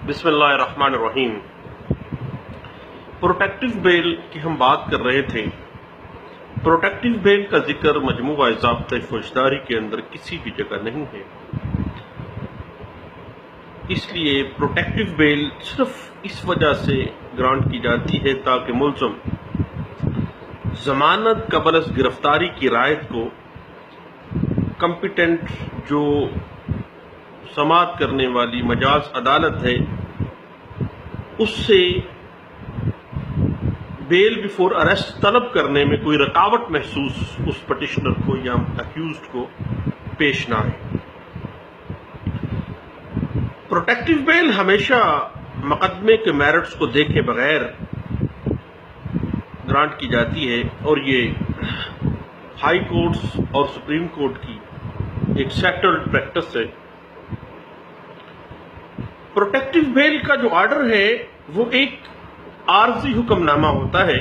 بسم اللہ الرحمن الرحیم۔ پروٹیکٹیو بیل کی ہم بات کر رہے تھے۔ پروٹیکٹیو بیل کا ذکر مجموعہ ضابطہ فوجداری کے اندر کسی بھی جگہ نہیں ہے، اس لیے پروٹیکٹیو بیل صرف اس وجہ سے گرانٹ کی جاتی ہے تاکہ ملزم ضمانت قبل از گرفتاری کی رعایت کو کمپیٹنٹ جو سماعت کرنے والی مجاز عدالت ہے اس سے بیل بیفور اریسٹ طلب کرنے میں کوئی رکاوٹ محسوس اس پٹیشنر کو یا اکیوزڈ کو پیش نہ آئے۔ پروٹیکٹیو بیل ہمیشہ مقدمے کے میرٹس کو دیکھے بغیر گرانٹ کی جاتی ہے اور یہ ہائی کورٹس اور سپریم کورٹ کی ایک سیٹلڈ پریکٹس ہے۔ پروٹیکٹیو بیل کا جو آرڈر ہے وہ ایک عارضی حکم نامہ ہوتا ہے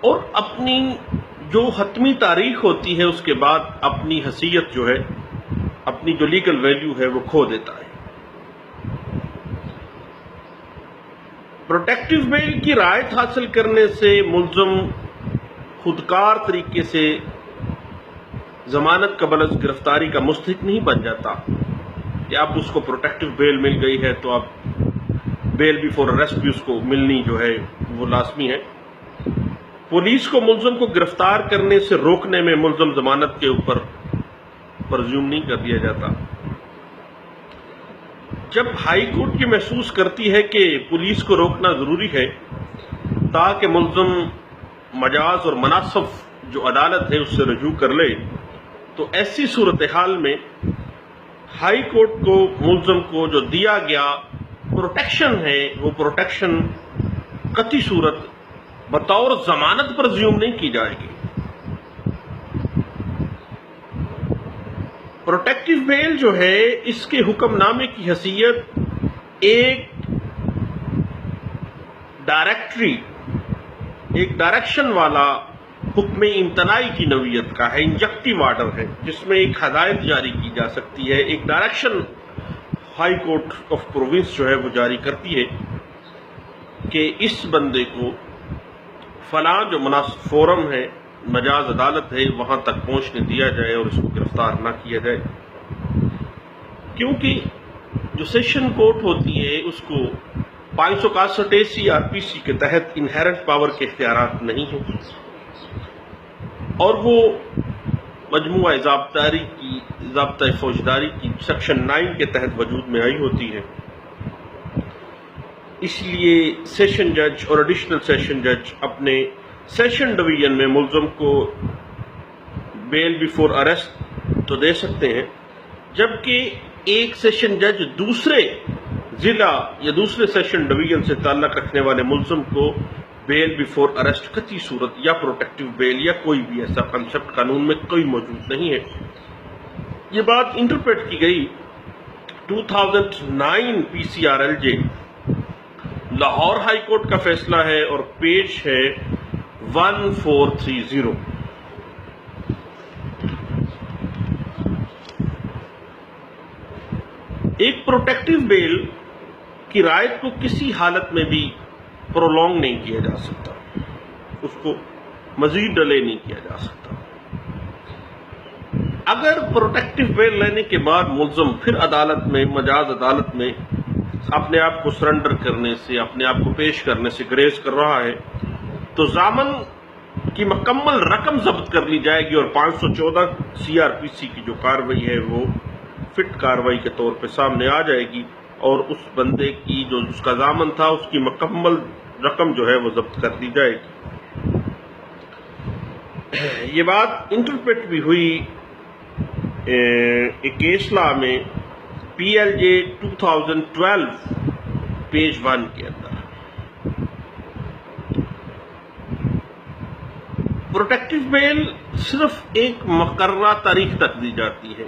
اور اپنی جو حتمی تاریخ ہوتی ہے اس کے بعد اپنی حیثیت جو ہے، اپنی جو لیگل ویلیو ہے وہ کھو دیتا ہے۔ پروٹیکٹیو بیل کی رعایت حاصل کرنے سے ملزم خودکار طریقے سے ضمانت قبل از گرفتاری کا مستحق نہیں بن جاتا کہ اب اس کو پروٹیکٹیو بیل مل گئی ہے تو اب بیل بیفور اریسٹ بھی اس کو ملنی جو ہے وہ لازمی ہے۔ پولیس کو ملزم کو گرفتار کرنے سے روکنے میں ملزم ضمانت کے اوپر پرزیوم نہیں کر دیا جاتا۔ جب ہائی کورٹ یہ محسوس کرتی ہے کہ پولیس کو روکنا ضروری ہے تاکہ ملزم مجاز اور مناسب جو عدالت ہے اس سے رجوع کر لے، تو ایسی صورتحال میں ہائی کورٹ کو ملزم کو جو دیا گیا پروٹیکشن ہے وہ پروٹیکشن قطعی صورت بطور ضمانت پرزیوم نہیں کی جائے گی۔ پروٹیکٹیو بیل جو ہے اس کے حکم نامے کی حیثیت ایک ڈائریکشن والا حکم امتناعی کی نوعیت کا ہے، انجیکٹیو آرڈر ہے جس میں ایک ہدایت جاری کی جا سکتی ہے، ایک direction high court of province جو ہے وہ جاری کرتی ہے کہ اس بندے کو فلاں جو مناسب فورم ہے، مجاز عدالت ہے، وہاں تک پہنچنے دیا جائے اور اس کو گرفتار نہ کیا جائے، کیونکہ جو سیشن کورٹ ہوتی ہے اس کو 561 CRPC کے تحت انہیرنٹ پاور کے اختیارات نہیں ہیں اور وہ مجموعہ ضابطہ فوجداری کی سیکشن 9 کے تحت وجود میں آئی ہوتی ہے۔ اس لیے سیشن جج اور ایڈیشنل سیشن جج اپنے سیشن ڈویژن میں ملزم کو بیل بیفور اریسٹ تو دے سکتے ہیں، جبکہ ایک سیشن جج دوسرے ضلع یا دوسرے سیشن ڈویژن سے تعلق رکھنے والے ملزم کو بیل بیفور اریسٹ قطعی صورت یا پروٹیکٹیو بیل یا کوئی بھی ایسا کنسپٹ قانون میں کوئی موجود نہیں ہے۔ یہ بات انٹرپریٹ کی گئی 2009 PCRLJ لاہور ہائی کورٹ کا فیصلہ ہے اور پیج ہے 1430۔ ایک پروٹیکٹیو بیل کی رعایت کو کسی حالت میں بھی پرولونگ نہیں کیا جا سکتا، اس کو مزید ڈیلے نہیں کیا جا سکتا۔ اگر پروٹیکٹیو بیل لینے کے بعد ملزم پھر عدالت میں، مجاز عدالت میں اپنے آپ کو سرنڈر کرنے سے، اپنے آپ کو پیش کرنے سے گریز کر رہا ہے تو ضامن کی مکمل رقم ضبط کر لی جائے گی اور 514 CRPC کی جو کارروائی ہے وہ فٹ کارروائی کے طور پہ سامنے آ جائے گی اور اس بندے کی جو اس کا ضامن تھا اس کی مکمل رقم جو ہے وہ ضبط کر دی جائے گی۔ یہ بات انٹرپریٹ بھی ہوئی ایک کیس لا میں PLJ 2012 پیج 1 کے اندر۔ پروٹیکٹیو بیل صرف ایک مقررہ تاریخ تک دی جاتی ہے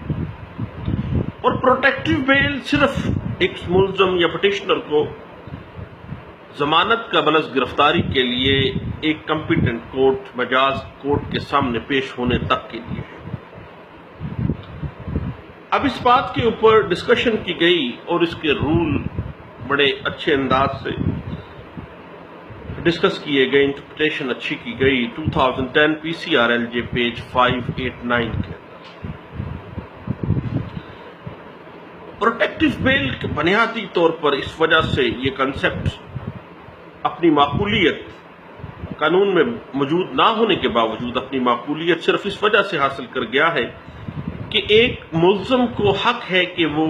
اور پروٹیکٹیو بیل صرف ایک ملزم یا پٹیشنر کو ضمانت قبل از گرفتاری کے لیے ایک کمپیٹنٹ کورٹ، مجاز کورٹ کے سامنے پیش ہونے تک کے لیے ہے۔ اب اس بات کے اوپر ڈسکشن کی گئی اور اس کے رول بڑے اچھے انداز سے ڈسکس کیے گئے، انٹرپریٹیشن اچھی کی گئی 2010 PCRLJ پیج 589 کے پروٹیکٹیو بیل کے بنیادی طور پر اس وجہ سے یہ کنسپٹ اپنی معقولیت قانون میں موجود نہ ہونے کے باوجود اپنی معقولیت صرف اس وجہ سے حاصل کر گیا ہے کہ ایک ملزم کو حق ہے کہ وہ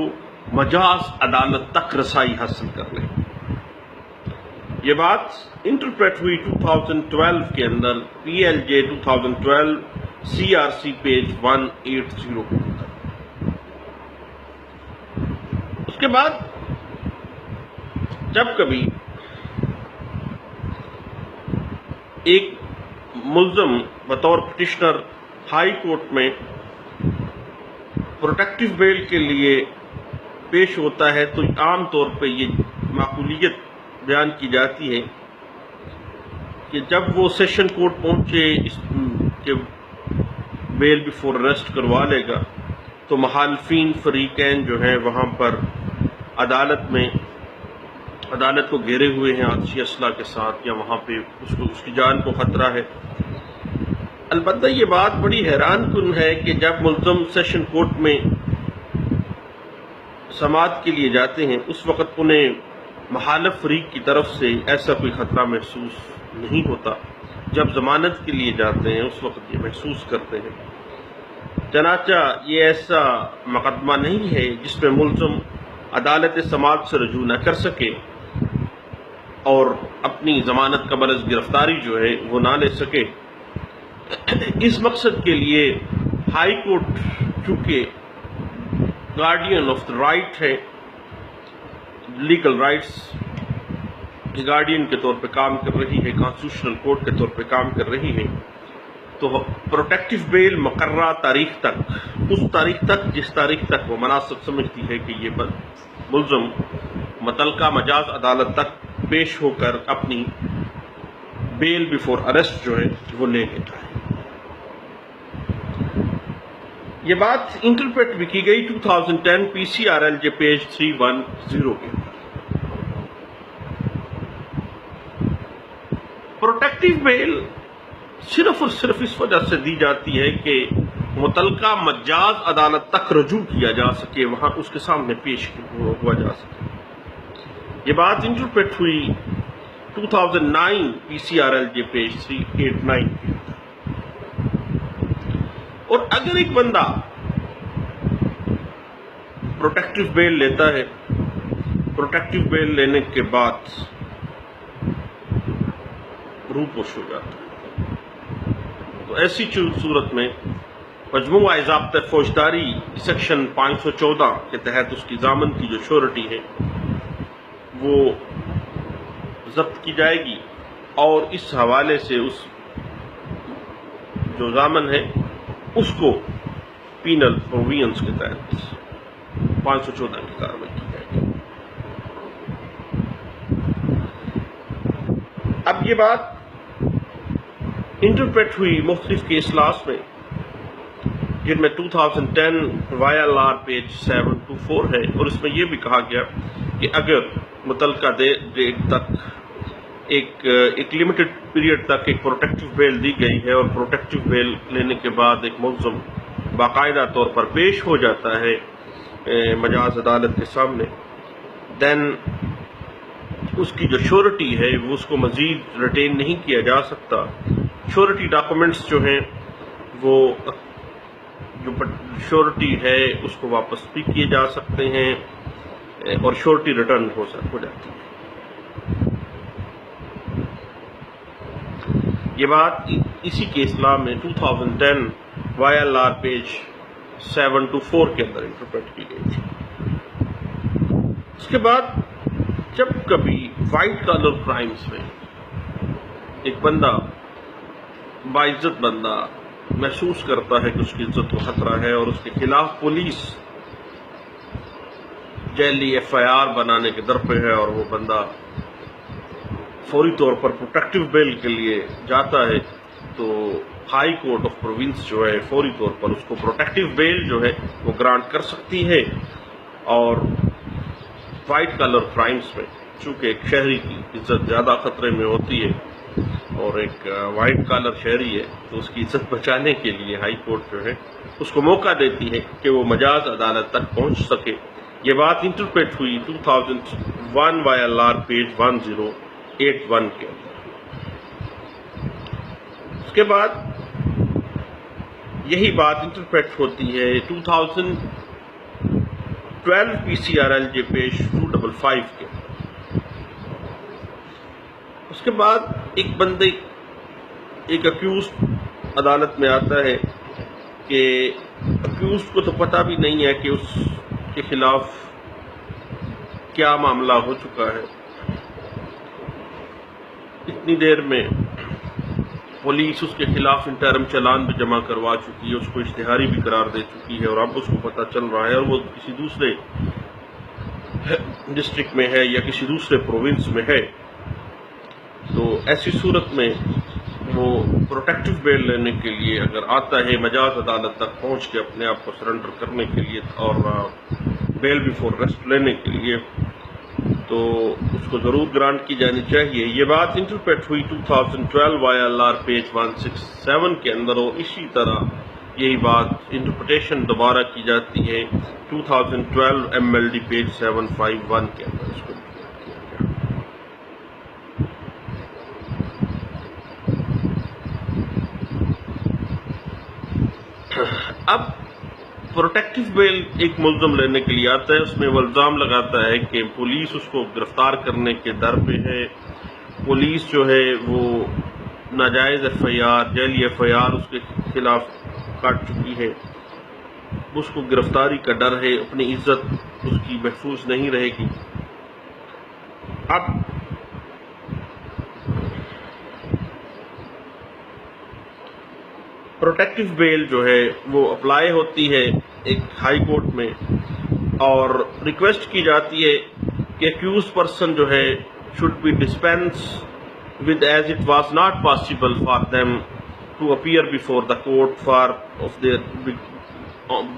مجاز عدالت تک رسائی حاصل کر لے۔ یہ بات انٹرپریٹ ہوئی 2012 کے اندر PLJ 2012 CRC پیج 180 کے اندر۔ اس کے بعد جب کبھی ایک ملزم بطور پٹیشنر ہائی کورٹ میں پروٹیکٹیو بیل کے لیے پیش ہوتا ہے تو عام طور پہ یہ معقولیت بیان کی جاتی ہے کہ جب وہ سیشن کورٹ پہنچے کہ بیل بیفور اریسٹ کروا لے گا تو مخالفین فریقین جو ہیں وہاں پر عدالت کو گھیرے ہوئے ہیں آتشی اسلحہ کے ساتھ، یا وہاں پہ اس کی جان کو خطرہ ہے۔ البتہ یہ بات بڑی حیران کن ہے کہ جب ملزم سیشن کورٹ میں سماعت کے لیے جاتے ہیں اس وقت انہیں مخالف فریق کی طرف سے ایسا کوئی خطرہ محسوس نہیں ہوتا، جب ضمانت کے لیے جاتے ہیں اس وقت یہ محسوس کرتے ہیں۔ چنانچہ یہ ایسا مقدمہ نہیں ہے جس میں ملزم عدالت سماعت سے رجوع نہ کر سکے اور اپنی ضمانت قبل از گرفتاری جو ہے وہ نہ لے سکے۔ اس مقصد کے لیے ہائی کورٹ چونکہ گارڈین آف دا رائٹ ہے، لیگل رائٹس کے گارڈین کے طور پہ کام کر رہی ہے، کانسٹیٹیوشنل کورٹ کے طور پہ کام کر رہی ہے، تو پروٹیکٹیو بیل مقررہ تاریخ تک، اس تاریخ تک جس تاریخ تک وہ مناسب سمجھتی ہے کہ یہ ملزم متعلقہ مجاز عدالت تک پیش ہو کر اپنی بیل بیفور اریسٹ جو ہے وہ لے لیتا ہے۔ یہ بات انٹرپریٹ بھی کی گئی 2010 PCRLJ پیج 310 کے۔ پروٹیکٹیو بیل صرف اور صرف اس وجہ سے دی جاتی ہے کہ متعلقہ مجاز عدالت تک رجوع کیا جا سکے، وہاں اس کے سامنے پیش ہوا جا سکے۔ یہ بات انٹرپریٹ ہوئی 2009 PCRLJ پیج 389 کی۔ اور اگر ایک بندہ پروٹیکٹیو بیل لیتا ہے، پروٹیکٹیو بیل لینے کے بعد روپوش ہو جاتا ہے، تو ایسی صورت میں مجموعہ ضابطۂ فوجداری سیکشن 514 کے تحت اس کی ضامن کی جو شورٹی ہے وہ ضبط کی جائے گی، اور اس حوالے سے اس جو ضامن ہے اس کو پینل پروویژنز کے تحت 514 کی کارروائی کی جائے گی۔ اب یہ بات انٹرپریٹ ہوئی مختلف کیس لاس میں، جن میں 2010 YLR پیج 724 ہے، اور اس میں یہ بھی کہا گیا کہ اگر متعلقہ ڈیٹ تک ایک لمیٹڈ پیریڈ تک ایک پروٹیکٹیو بیل دی گئی ہے اور پروٹیکٹیو بیل لینے کے بعد ایک ملزم باقاعدہ طور پر پیش ہو جاتا ہے مجاز عدالت کے سامنے، دین اس کی جو شورٹی ہے وہ اس کو مزید ریٹین نہیں کیا جا سکتا۔ شورٹی ڈاکومنٹس جو ہیں وہ جو شورٹی ہے اس کو واپس بھی کیے جا سکتے ہیں اور شورٹی ریٹرن ہو جاتی ہے۔ یہ بات اسی کے اسلام میں 2010 YLR پیج 724 کے اندر انٹرپریٹ کی گئی تھی۔ اس کے بعد جب کبھی وائٹ کالر کرائمز میں ایک بندہ باعزت بندہ محسوس کرتا ہے کہ اس کی عزت کو خطرہ ہے اور اس کے خلاف پولیس جیلی FIR بنانے کے در پہ ہے اور وہ بندہ فوری طور پر پروٹیکٹیو بیل کے لیے جاتا ہے، تو ہائی کورٹ آف پروونس جو ہے فوری طور پر اس کو پروٹیکٹیو بیل جو ہے وہ گرانٹ کر سکتی ہے، اور وائٹ کلر کرائمز میں چونکہ ایک شہری کی عزت زیادہ خطرے میں ہوتی ہے اور ایک وائٹ کالر شہری ہے تو اس کی عزت بچانے کے لیے ہائی کورٹ جو ہے اس کو موقع دیتی ہے کہ وہ مجاز عدالت تک پہنچ سکے۔ یہ بات انٹرپریٹ ہوئی 2001 YLR پیج 1081 کے اندر۔ اس کے بعد یہی بات انٹرپریٹ ہوتی ہے 2012 PCRLJ پیج 255 کے اندر۔ اس کے بعد ایک بندے ایک اکیوزڈ عدالت میں آتا ہے کہ اکیوزڈ کو تو پتہ بھی نہیں ہے کہ اس کے خلاف کیا معاملہ ہو چکا ہے، اتنی دیر میں پولیس اس کے خلاف انٹرم چالان بھی جمع کروا چکی ہے، اس کو اشتہاری بھی قرار دے چکی ہے، اور اب اس کو پتہ چل رہا ہے اور وہ کسی دوسرے ڈسٹرکٹ میں ہے یا کسی دوسرے پروونس میں ہے، تو ایسی صورت میں وہ پروٹیکٹیو بیل لینے کے لیے اگر آتا ہے مجاز عدالت تک پہنچ کے اپنے آپ کو سرنڈر کرنے کے لیے اور بیل بیفور ریسٹ لینے کے لیے، تو اس کو ضرور گرانٹ کی جانی چاہیے۔ یہ بات انٹرپریٹ ہوئی 2012 YLR پیج 167 کے اندر، اور اسی طرح یہی بات انٹرپریٹیشن دوبارہ کی جاتی ہے 2012 MLD پیج 751 کے اندر۔ اس کو اب پروٹیکٹیو بیل ایک ملزم لینے کے لیے آتا ہے، اس میں وہ الزام لگاتا ہے کہ پولیس اس کو گرفتار کرنے کے در پہ ہے، پولیس جو ہے وہ ناجائز FIR جعلی FIR اس کے خلاف کاٹ چکی ہے، اس کو گرفتاری کا ڈر ہے، اپنی عزت اس کی محفوظ نہیں رہے گی۔ اب پروٹیکٹیو بیل جو ہے وہ اپلائی ہوتی ہے ایک ہائی کورٹ میں، اور ریکویسٹ کی جاتی ہے کہ ایکیوز پرسن جو ہے should be dispensed with as it was not possible for them to appear before the court for of their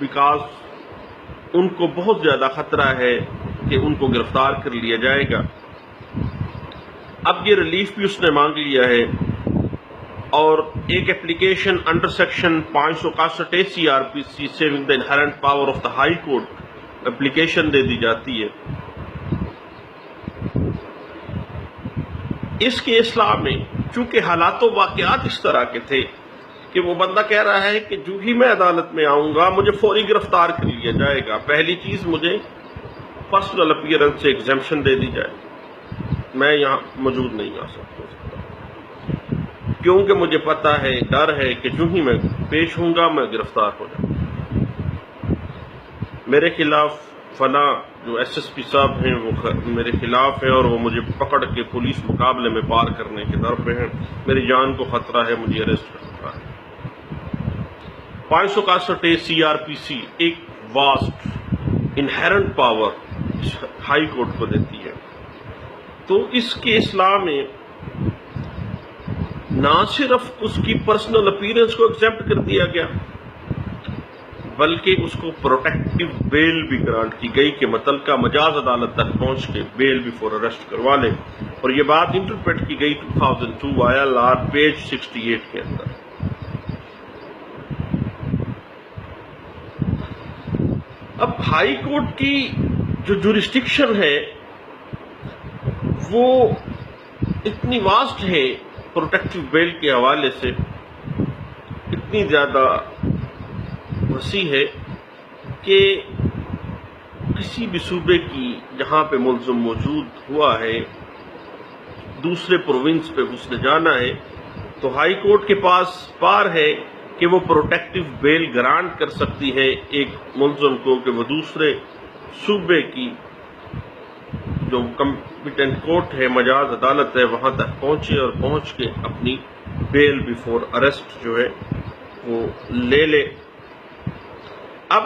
because ان کو بہت زیادہ خطرہ ہے کہ ان کو گرفتار کر لیا جائے گا۔ اب یہ ریلیف بھی اس نے مانگ لیا ہے، اور ایک application under section 561 CRPC saving the inherent power of the high court application دے دی جاتی ہے۔ اس کے اصلاح میں چونکہ حالات و واقعات اس طرح کے تھے کہ وہ بندہ کہہ رہا ہے کہ جو ہی میں عدالت میں آؤں گا مجھے فوری گرفتار کر لیا جائے گا، پہلی چیز مجھے پرسنل اپیئرنس سے ایگزمپشن دے دی جائے، میں یہاں موجود نہیں آ سکتا کیونکہ مجھے پتہ ہے، ڈر ہے کہ جو ہی میں پیش ہوں گا میں گرفتار ہو جاؤں گا، میرے خلاف فلاں جو SSP صاحب ہیں وہ میرے خلاف ہیں اور وہ مجھے پکڑ کے پولیس مقابلے میں پار کرنے کے در پہ ہیں، میری جان کو خطرہ ہے، مجھے اریسٹ کر سکتا ہے۔ 561 CRPC ایک vast inherent power high court کو دیتی ہے، تو اس کے اصلاح میں نہ صرف اس کی پرسنل اپیرنس کو ایکسیپٹ کر دیا گیا بلکہ اس کو پروٹیکٹیو بیل بھی گرانٹ کی گئی کہ متعلقہ مجاز عدالت تک پہنچ کے بیل بیفور اریسٹ کروا لے، اور یہ بات انٹرپریٹ کی گئی 2002 YLR پیج 68 کے اندر۔ اب ہائی کورٹ کی جو جورسڈکشن ہے وہ اتنی واسٹ ہے پروٹیکٹیو بیل کے حوالے سے، اتنی زیادہ وسیع ہے کہ کسی بھی صوبے کی جہاں پہ ملزم موجود ہوا ہے دوسرے پروونس پہ اس نے جانا ہے تو ہائی کورٹ کے پاس پار ہے کہ وہ پروٹیکٹیو بیل گرانٹ کر سکتی ہے ایک ملزم کو کہ وہ دوسرے صوبے کی جو کمپیٹنٹ کورٹ ہے، مجاز عدالت ہے، وہاں تک پہنچے اور پہنچ کے اپنی بیل بیفور اریسٹ جو ہے وہ لے لے۔ اب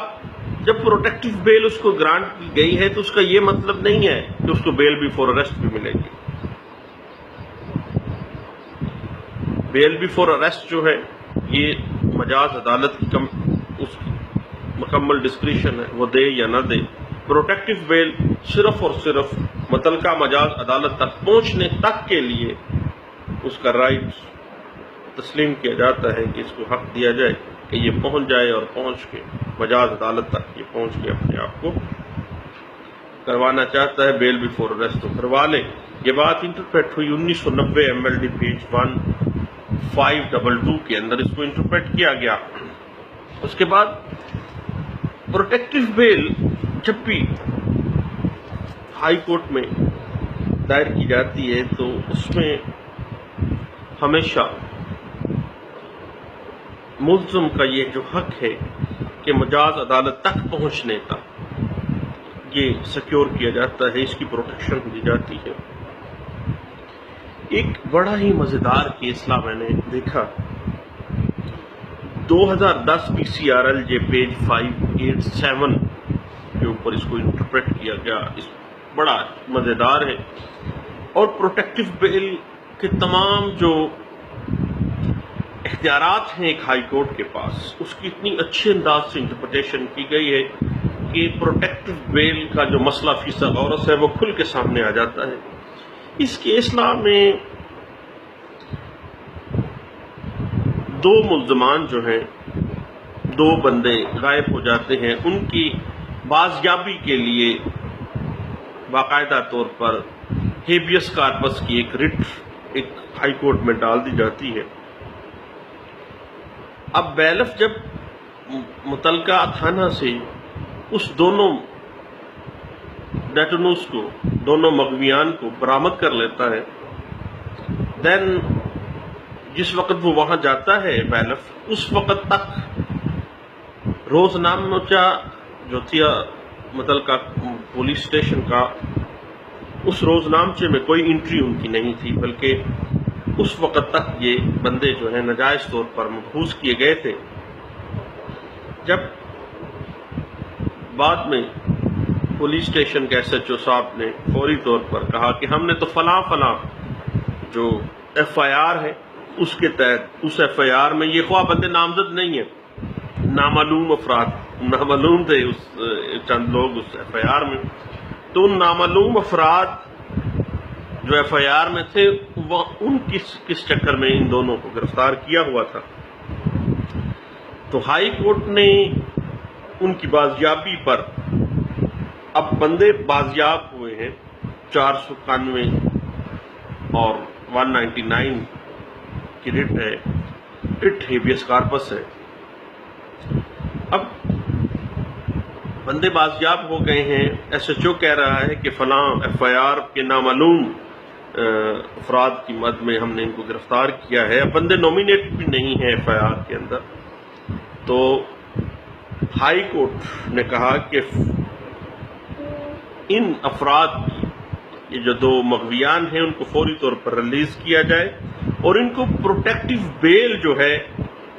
جب پروٹیکٹیو بیل اس کو گرانٹ کی گئی ہے تو اس کا یہ مطلب نہیں ہے کہ اس کو بیل بیفور اریسٹ بھی ملے گی۔ بیل بیفور اریسٹ جو ہے یہ مجاز عدالت کی اس کی مکمل ڈسکریشن ہے، وہ دے یا نہ دے۔ پروٹیکٹیو بیل صرف اور صرف متعلقہ مجاز عدالت تک پہنچنے تک کے لیے اس کا رائٹ تسلیم کیا جاتا ہے کہ اس کو حق دیا جائے کہ یہ پہنچ جائے اور پہنچ کے مجاز عدالت تک یہ پہنچ کے اپنے آپ کو کروانا چاہتا ہے بیل بیفور اریسٹ تو کروا لے۔ یہ بات انٹرپریٹ ہوئی 1990 MLD پیج 1522 کے اندر اس کو انٹرپریٹ کیا گیا۔ اس کے بعد پروٹیکٹیو بیل جب بھی ہائی کورٹ میں دائر کی جاتی ہے تو اس میں ہمیشہ ملزم کا یہ جو حق ہے کہ مجاز عدالت تک پہنچنے کا یہ سیکیور کیا جاتا ہے، اس کی پروٹیکشن دی جاتی ہے۔ ایک بڑا ہی مزیدار کیسلا میں نے دیکھا 2010 PCRLJ پیج 587 کے اوپر اس کو انٹرپریٹ کیا گیا، اس بڑا مزیدار ہے اور پروٹیکٹیو بیل کے تمام جو اختیارات ہیں ایک ہائی کورٹ کے پاس، اس کی اتنی اچھے انداز سے انٹرپریٹیشن کی گئی ہے کہ پروٹیکٹیو بیل کا جو مسئلہ فیصد غورس ہے وہ کھل کے سامنے آ جاتا ہے۔ اس کیسلا میں دو ملزمان جو ہیں، دو بندے غائب ہو جاتے ہیں، ان کی بازیابی کے لیے باقاعدہ طور پر ہیبیس کارپس کی ایک رٹ ایک ہائی کورٹ میں ڈال دی جاتی ہے۔ اب بیلف جب متعلقہ تھانہ سے اس دونوں ڈیٹنوس کو، دونوں مغویان کو برآمد کر لیتا ہے، دین جس وقت وہ وہاں جاتا ہے بیلف، اس وقت تک روزنامچہ جو تھا متعلقہ پولیس اسٹیشن کا، اس روزنامچے میں کوئی انٹری ان کی نہیں تھی، بلکہ اس وقت تک یہ بندے جو ہیں ناجائز طور پر مبحوث کیے گئے تھے۔ جب بعد میں پولیس اسٹیشن کے SHO صاحب نے فوری طور پر کہا کہ ہم نے تو فلاں جو FIR ہے اس کے تحت، اس FIR میں یہ خواہ بندے نامزد نہیں ہیں، نامعلوم افراد نامعلوم تھے اس چند لوگ اس FIR میں، تو ان نامعلوم افراد جو FIR میں تھے وہ ان کس چکر میں ان دونوں کو گرفتار کیا ہوا تھا۔ تو ہائی کورٹ نے ان کی بازیابی پر، اب بندے بازیاب ہوئے ہیں 491 اور 199 کی رٹ ہے، رٹ ہیبیس کارپس ہے۔ اب بندے بازیاب ہو گئے ہیں، SHO کہہ رہا ہے کہ فلاں FIR کے نامعلوم افراد کی مد میں ہم نے ان کو گرفتار کیا ہے، اب بندے نومینیٹ بھی نہیں ہیں FIR کے اندر۔ تو ہائی کورٹ نے کہا کہ ان افراد کی، یہ جو دو مغویان ہیں، ان کو فوری طور پر ریلیز کیا جائے اور ان کو پروٹیکٹیو بیل جو ہے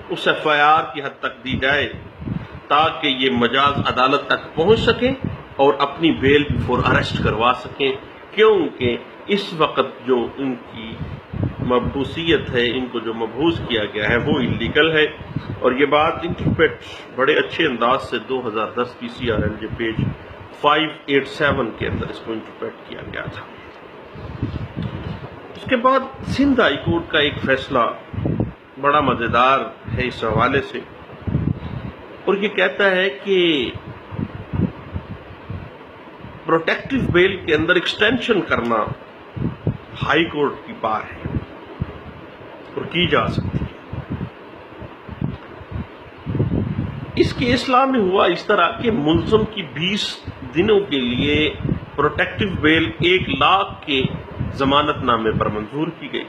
اس FIR کی حد تک دی جائے تاکہ یہ مجاز عدالت تک پہنچ سکیں اور اپنی بیل بیفور اریسٹ کروا سکیں، کیونکہ اس وقت جو ان کی مبعوثیت ہے، ان کو جو مبعوث کیا گیا ہے وہ انلیگل ہے۔ اور یہ بات انٹرپریٹ بڑے اچھے انداز سے 2010 PCRLJ پیج 587 کے اندر اس کو انٹرپریٹ کیا گیا تھا۔ اس کے بعد سندھ ہائی کورٹ کا ایک فیصلہ بڑا مزیدار ہے اس حوالے سے، اور یہ کہتا ہے کہ پروٹیکٹیو بیل کے اندر ایکسٹینشن کرنا ہائی کورٹ کی بار ہے اور کی جا سکتی ہے۔ اس کے اسلام میں ہوا اس طرح کہ ملزم کی 20 دنوں کے لیے پروٹیکٹیو بیل 1 لاکھ کے ضمانت نامے پر منظور کی گئی۔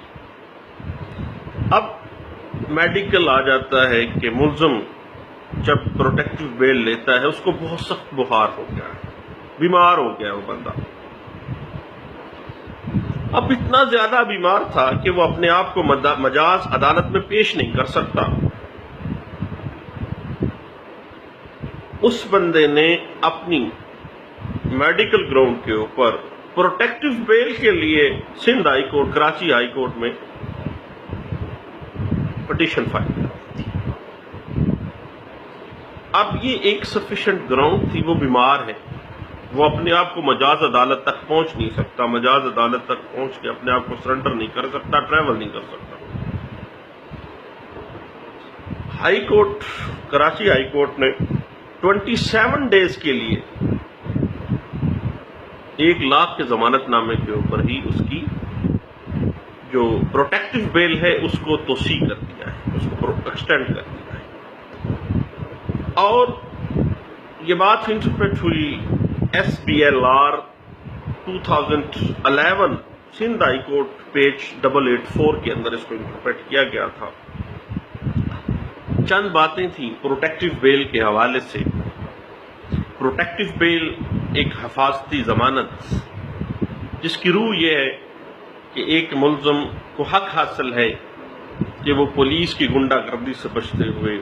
اب میڈیکل آ جاتا ہے کہ ملزم جب پروٹیکٹیو بیل لیتا ہے اس کو بہت سخت بخار ہو گیا ہے، بیمار ہو گیا وہ بندہ، اب اتنا زیادہ بیمار تھا کہ وہ اپنے آپ کو مجاز عدالت میں پیش نہیں کر سکتا۔ اس بندے نے اپنی میڈیکل گراؤنڈ کے اوپر پروٹیکٹیو بیل کے لیے Sindh high court, Karachi high court میں پٹیشن فائل کرتی تھی۔ اب یہ ایک سفیشینٹ گراؤنڈ تھی، وہ بیمار ہے، وہ اپنے آپ کو مجاز عدالت تک پہنچ نہیں سکتا، مجاز عدالت تک پہنچ کے اپنے آپ کو سرنڈر نہیں کر سکتا، ٹریول نہیں کر سکتا۔ High court, Karachi high court نے 27 ڈیز کے لیے 1 لاکھ کے ضمانت نامے کے اوپر ہی اس کی جو پروٹیکٹیو بیل ہے اس کو توسیع کر دیا ہے، اس کو ایکسٹینڈ کر دیا ہے۔ اور یہ بات انٹرپریٹ ہوئی SBLR 2011 Sindh high court page 884 کے اندر اس کو انٹرپریٹ کیا گیا تھا۔ چند باتیں تھیں پروٹیکٹیو بیل کے حوالے سے۔ پروٹیکٹیو بیل ایک حفاظتی ضمانت جس کی روح یہ ہے کہ ایک ملزم کو حق حاصل ہے کہ وہ پولیس کی غنڈہ گردی سے بچتے ہوئے،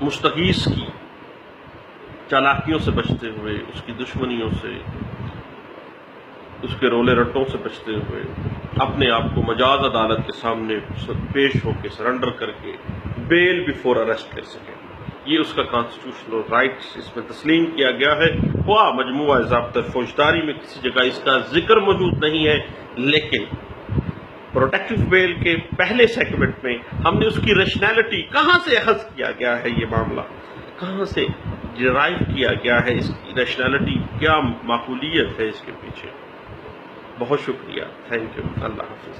مستغیث کی چالاکیوں سے بچتے ہوئے، اس کی دشمنیوں سے، اس کے رولے رٹوں سے بچتے ہوئے اپنے آپ کو مجاز عدالت کے سامنے پیش ہو کے سرنڈر کر کے بیل بیفور اریسٹ کر سکے۔ یہ اس کا کانسٹیٹیوشنل رائٹس اس میں تسلیم کیا گیا ہے۔ خواہ مجموعہ ضابطۂ فوجداری میں کسی جگہ اس کا ذکر موجود نہیں ہے، لیکن پروٹیکٹیو بیل کے پہلے سیگمنٹ میں ہم نے اس کی ریشنلٹی کہاں سے اخذ کیا گیا ہے، یہ معاملہ کہاں سے ڈرائیو کیا گیا ہے، اس کی ریشنلٹی کیا معقولیت ہے اس کے پیچھے۔ بہت شکریہ، تھینک یو، اللہ حافظ۔